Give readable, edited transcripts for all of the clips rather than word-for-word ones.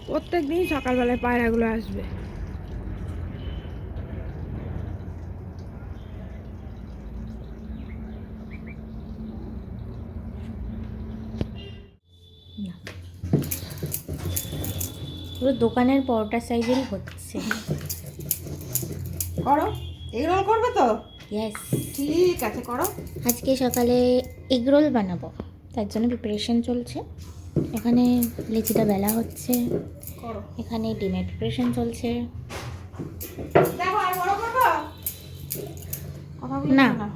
প্রত্যেক দিনই সকালবেলায় পায়রাগুলো আসবে। পুরো দোকানের পরোটা সাইজেরই হচ্ছে। করো, এগরোল করবে তো? ইয়েস, ঠিক আছে, করো। আজকে সকালে এগরোল বানাবো, তার জন্য প্রিপারেশন চলছে। এখানে লেচিটা বেলা হচ্ছে, করো। এখানে ডিমের প্রিপারেশন চলছে। দেখো, আর বড় করবো? কথা বলি না, না।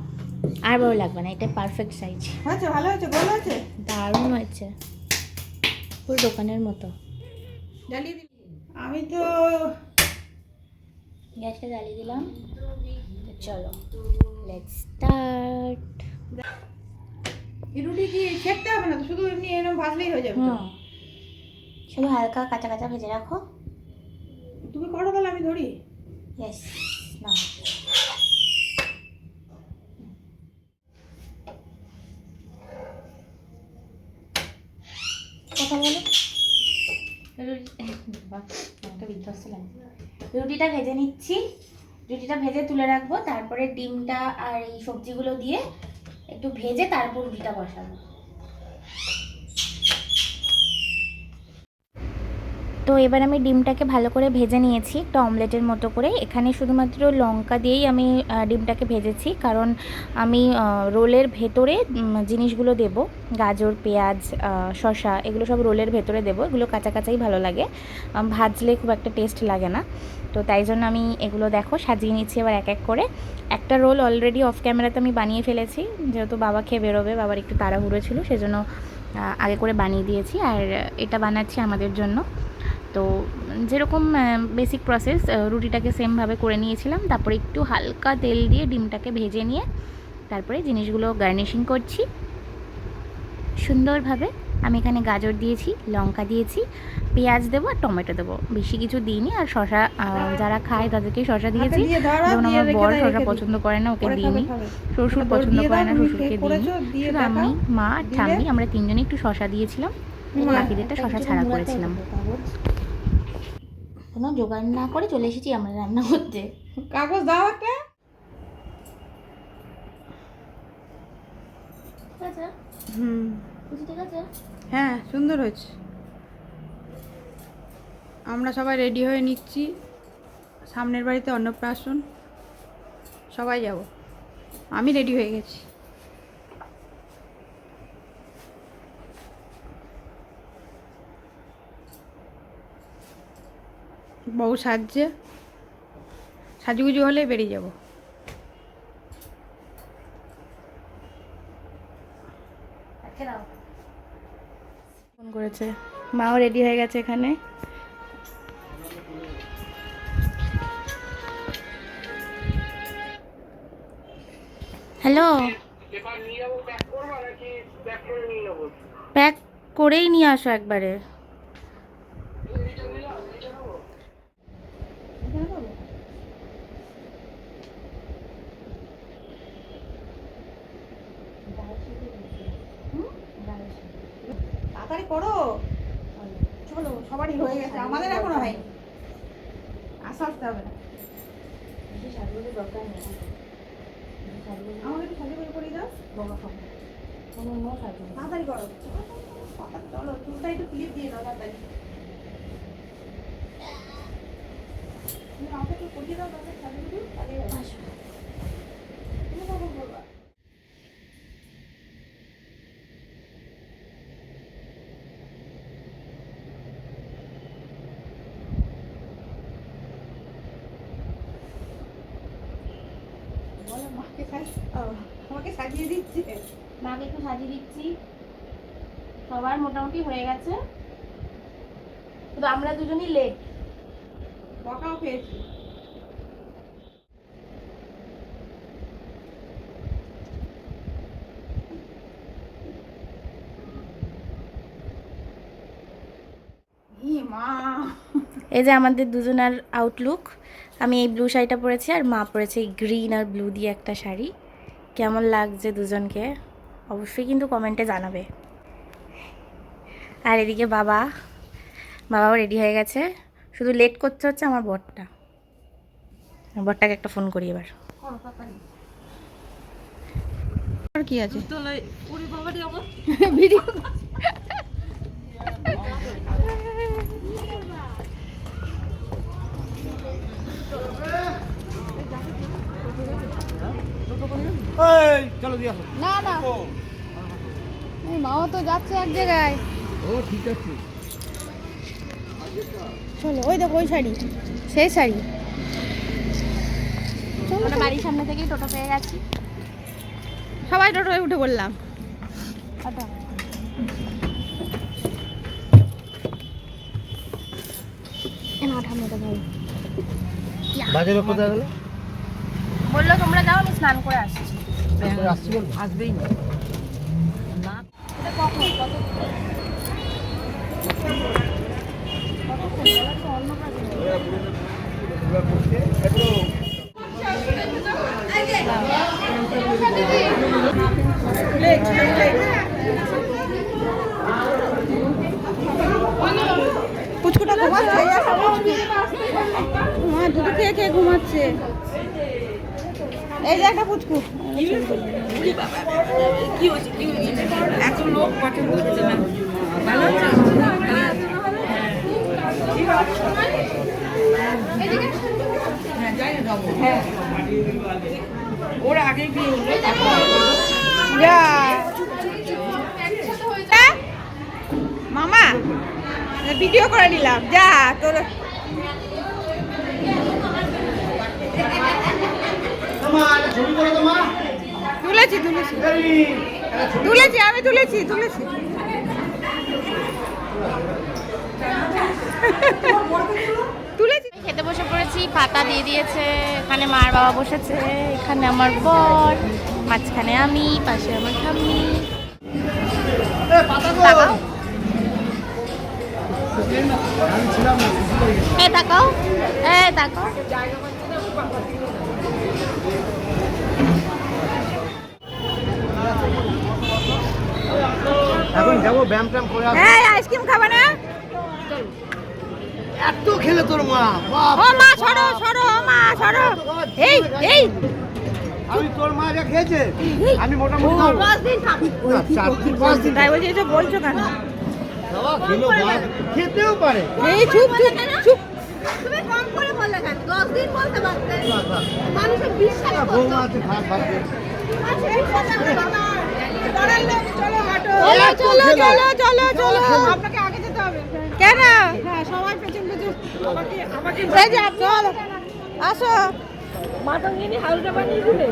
আর বড় লাগবে না, এটা পারফেক্ট সাইজ। হয়েছে, ভালো হয়েছে, গোল হয়েছে। দারুণ হয়েছে, পুরো দোকানের মতো। জ্বালিয়ে দিই। আমি তো গ্যাসটা জ্বালিয়ে দিলাম, তো চলো লেটস স্টার্ট। রুটি কি সেঁকতে হবে না তো, শুধু এমনি এরকম ভাজলেই হয়ে যাবে তো? শুধু হালকা কাঁচা কাঁচা ভেজে রাখো। তুমি করো তাহলে, আমি ধরি। ইয়েস, না কথা বলো। একটা বিধ্বস্ত লাগছে। রুটিটা ভেজে নিচ্ছি, রুটিটা ভেজে তুলে রাখবো, তারপরে ডিমটা আর এই সবজিগুলো দিয়ে একটু ভেজে তারপর রুটিটা বসাবো। তো এবার আমি ডিমটাকে ভালো করে ভেজে নিয়েছি, একটা অমলেটের মতো করে। এখানে শুধুমাত্র লঙ্কা দিয়েই আমি ডিমটাকে ভেজেছি, কারণ আমি রোলের ভেতরে জিনিসগুলো দেব, গাজর, পেঁয়াজ, শসা, এগুলো সব রোলের ভেতরে দেবো। এগুলো কাঁচা কাঁচাই ভালো লাগে, ভাজলে খুব একটা টেস্ট লাগে না। তো তাই জন্য আমি এগুলো দেখো সাজিয়ে নিচ্ছি এবার এক এক করে। একটা রোল অলরেডি অফ ক্যামেরাতে আমি বানিয়ে ফেলেছি, যেহেতু বাবা খেয়ে বেরোবে, বাবার একটু তাড়াহুড়ো ছিল, সেজন্য আগে করে বানিয়ে দিয়েছি। আর এটা বানাচ্ছি আমাদের জন্য। তো যেরকম বেসিক প্রসেস, রুটিটাকে সেমভাবে করে নিয়েছিলাম, তারপরে একটু হালকা তেল দিয়ে ডিমটাকে ভেজে নিয়ে তারপরে জিনিসগুলো গার্নিশিং করছি সুন্দরভাবে। আমি এখানে গাজর দিয়েছি, লঙ্কা দিয়েছি, পেঁয়াজ দেবো আর টমেটো দেবো, বেশি কিছু দিইনি। আর শসা, যারা খায় তাদেরকে শসা দিয়েছি, যেমন আমার বর শসা পছন্দ করে না, ওকে দিইনি। শ্বশুর পছন্দ করে না, শ্বশুরকে দিইনি। শুধু আমি, মা, ঠাম্মি, আমরা তিনজনে একটু শসা দিয়েছিলাম, বাকিদেরটা শসা ছাড়া করেছিলাম। কোনো জোগাড় না করে চলে এসেছি আমরা রান্না করতে। কাগজ দাও একটা। ঠিক আছে, হুম, ঠিক আছে। হ্যাঁ, সুন্দর হয়েছে। আমরা সবাই রেডি হয়ে নিচ্ছি, সামনের বাড়িতে অন্নপ্রাশন, সবাই যাব। আমি রেডি হয়ে গেছি। বউ সাজছে, সাজুগুজু হলেই বেরিয়ে যাব। ফোন করেছে, মাও রেডি হয়ে গেছে এখানে। হ্যালো, প্যাক করেই নিয়ে আসো একবারে। তাড়াতাড়ি করো, চলো, সবারই হয়ে গেছে, আমাদের এখনো হয়নি। আস্তে আস্তে হবে না। আমাকে একটু সাজু করে করিয়ে দাও। তাড়াতাড়ি করো, চলো, চুলটা একটু ক্লিপ দিয়ে দাও তাড়াতাড়ি। তুমি আমাকে একটু করিয়ে দাও তাড়াতাড়ি সাজুগুজু, তাহলে আসবে। তুমি কখন করবা? বলো, আমাকে সাজিয়ে দিচ্ছে। মাকে একটু সাজিয়ে দিচ্ছি, সবার মোটামুটি হয়ে গেছে, শুধু আমরা দুজনই লেট। বকাও পেয়েছি। মা, এই যে আমাদের দুজনের আউটলুক। আমি এই ব্লু শাড়িটা পরেছি আর মা পরেছে এই গ্রিন আর ব্লু দিয়ে একটা শাড়ি। কেমন লাগছে দুজনকে অবশ্যই কিন্তু কমেন্টে জানাবে। আর এদিকে বাবা, বাবাও রেডি হয়ে গেছে, শুধু লেট করতে হচ্ছে আমার বরটা। বরটাকে একটা ফোন করি এবার। আর কি আছে ভিডিও না না এই মাও তো যাচ্ছে এক জায়গায়। ও ঠিক আছে। চলো ওই দেখো ওই শাড়ি, সেই শাড়ি। আমরা বাড়ির সামনে থেকেই টোটো পেয়ে গেছি। সবাই টোটোয় উঠে বললাম। বাজারে কোথায় গেল? বললো তোমরা যাও, আমি স্নান করে আসছি। আসছি বলবো। আসবেই না। এটা কখন কত পুচকুটা ঘুমাচ্ছে, হ্যাঁ দুটো খেয়ে খেয়ে ঘুমাচ্ছে। এই যে একটা পুচকু। এত লোক পছন্দ হচ্ছে না, ভালো হচ্ছে। হ্যাঁ ওর আগে বিয়ে হলো, যা মামা ভিডিও করে নিলাম। যা তোর তুলেছি তুলেছি তুলেছি আমি তুলেছি তুলেছি। তুলেছি। খেতে বসে পড়েছি, পাতা দিয়ে দিয়েছে, এখানে মার বাবা বসেছে, এখানে আমার বর, মাঝখানে আমি, পাশে আমার ঠাম্মি। তাকাও, এ তাকাও, এ তাকাও। এখন যাবো ব্যায়াম ট্যাম করে আসবো। এই আইসক্রিম খাবে না? এত খেলে তোর মা, বাপ ও মা সরো সরো, ও মা সরো। এই এই আমি তোর মা যা খেয়েছে আমি মোটামুটি 4 দিন তাই বলছি এসব বলছো কেন? বাবা খেলো, বাপ খেতেও পারে। এই চুপ চুপ চুপ। তুমি কম করে বললে কেন? 10 দিন বলতে পারতে। মানুষের বিশ্বাস করতো। বৌমা আছে খারাপ ভাববে। মানুষের বিশ্বাস করে বাবা। পড়ার লোক, চলো হাঁটো। চলো চলো চলো চলো চলো। আপনাকে আগে যেতে হবে। কেন? হ্যাঁ, সবাই পেছন পেছন। আমাকে এই যে চল আসো। মাথা নিয়ে হালকা বানিয়ে দিলে।